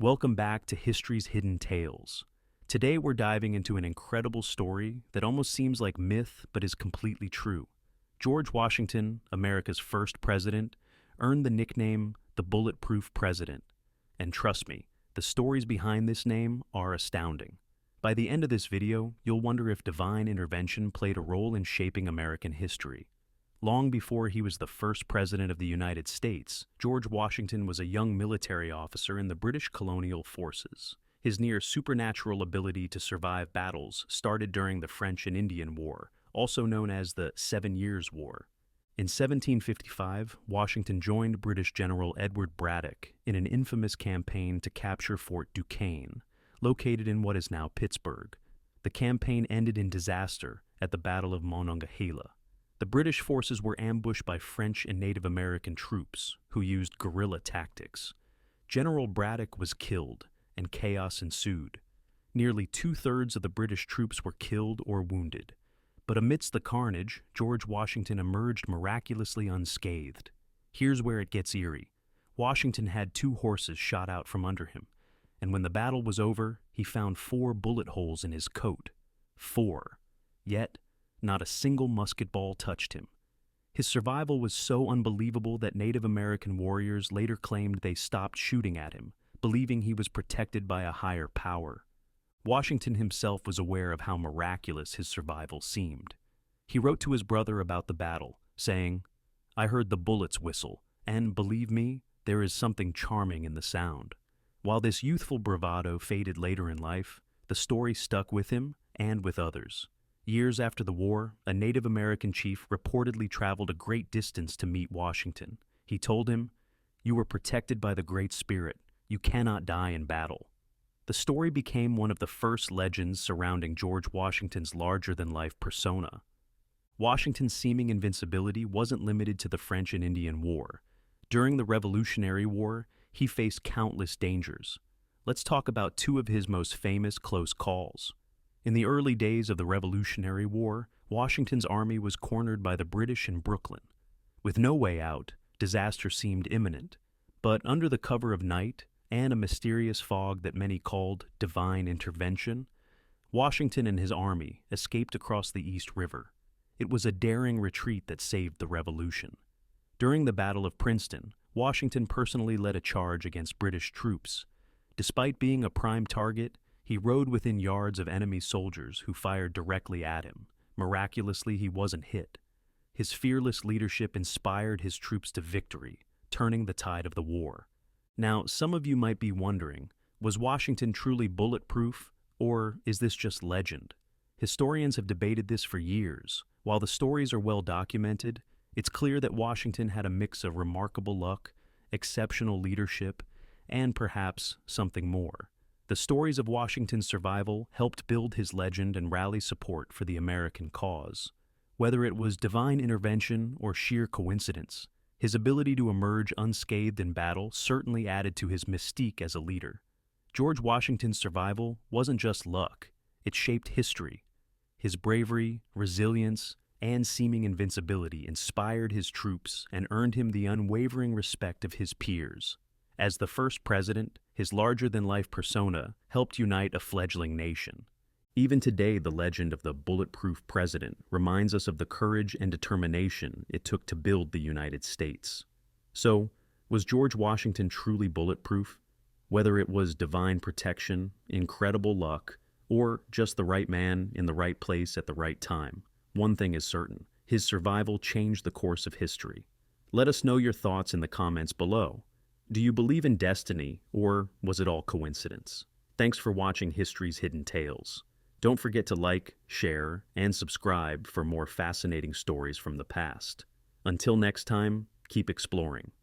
Welcome back to History's Hidden Tales. Today we're diving into an incredible story that almost seems like myth but is completely true. George Washington, America's first president, earned the nickname the Bulletproof President. And trust me, the stories behind this name are astounding. By the end of this video, you'll wonder if divine intervention played a role in shaping American history. Long before he was the first president of the United States, George Washington was a young military officer in the British colonial forces. His near supernatural ability to survive battles started during the French and Indian War, also known as the 7 Years' War. In 1755, Washington joined British General Edward Braddock in an infamous campaign to capture Fort Duquesne, located in what is now Pittsburgh. The campaign ended in disaster at the Battle of Monongahela. The British forces were ambushed by French and Native American troops, who used guerrilla tactics. General Braddock was killed, and chaos ensued. Nearly two-thirds of the British troops were killed or wounded. But amidst the carnage, George Washington emerged miraculously unscathed. Here's where it gets eerie. Washington had 2 horses shot out from under him, and when the battle was over, he found 4 bullet holes in his coat. 4. Yet, not a single musket ball touched him. His survival was so unbelievable that Native American warriors later claimed they stopped shooting at him, believing he was protected by a higher power. Washington himself was aware of how miraculous his survival seemed. He wrote to his brother about the battle, saying, "I heard the bullets whistle, and believe me, there is something charming in the sound." While this youthful bravado faded later in life, the story stuck with him and with others. Years after the war, a Native American chief reportedly traveled a great distance to meet Washington. He told him, "You were protected by the Great Spirit. You cannot die in battle." The story became one of the first legends surrounding George Washington's larger-than-life persona. Washington's seeming invincibility wasn't limited to the French and Indian War. During the Revolutionary War, he faced countless dangers. Let's talk about 2 of his most famous close calls. In the early days of the Revolutionary War, Washington's army was cornered by the British in Brooklyn. With no way out, disaster seemed imminent. But under the cover of night and a mysterious fog that many called divine intervention, Washington and his army escaped across the East River. It was a daring retreat that saved the Revolution. During the Battle of Princeton, Washington personally led a charge against British troops. Despite being a prime target, he rode within yards of enemy soldiers who fired directly at him. Miraculously, he wasn't hit. His fearless leadership inspired his troops to victory, turning the tide of the war. Now, some of you might be wondering, was Washington truly bulletproof, or is this just legend? Historians have debated this for years. While the stories are well documented, it's clear that Washington had a mix of remarkable luck, exceptional leadership, and perhaps something more. The stories of Washington's survival helped build his legend and rally support for the American cause. Whether it was divine intervention or sheer coincidence, his ability to emerge unscathed in battle certainly added to his mystique as a leader. George Washington's survival wasn't just luck, it shaped history. His bravery, resilience, and seeming invincibility inspired his troops and earned him the unwavering respect of his peers. As the first president, his larger-than-life persona helped unite a fledgling nation. Even today, the legend of the Bulletproof President reminds us of the courage and determination it took to build the United States. So, was George Washington truly bulletproof? Whether it was divine protection, incredible luck, or just the right man in the right place at the right time, one thing is certain: his survival changed the course of history. Let us know your thoughts in the comments below. Do you believe in destiny, or was it all coincidence? Thanks for watching History's Hidden Tales. Don't forget to like, share, and subscribe for more fascinating stories from the past. Until next time, keep exploring.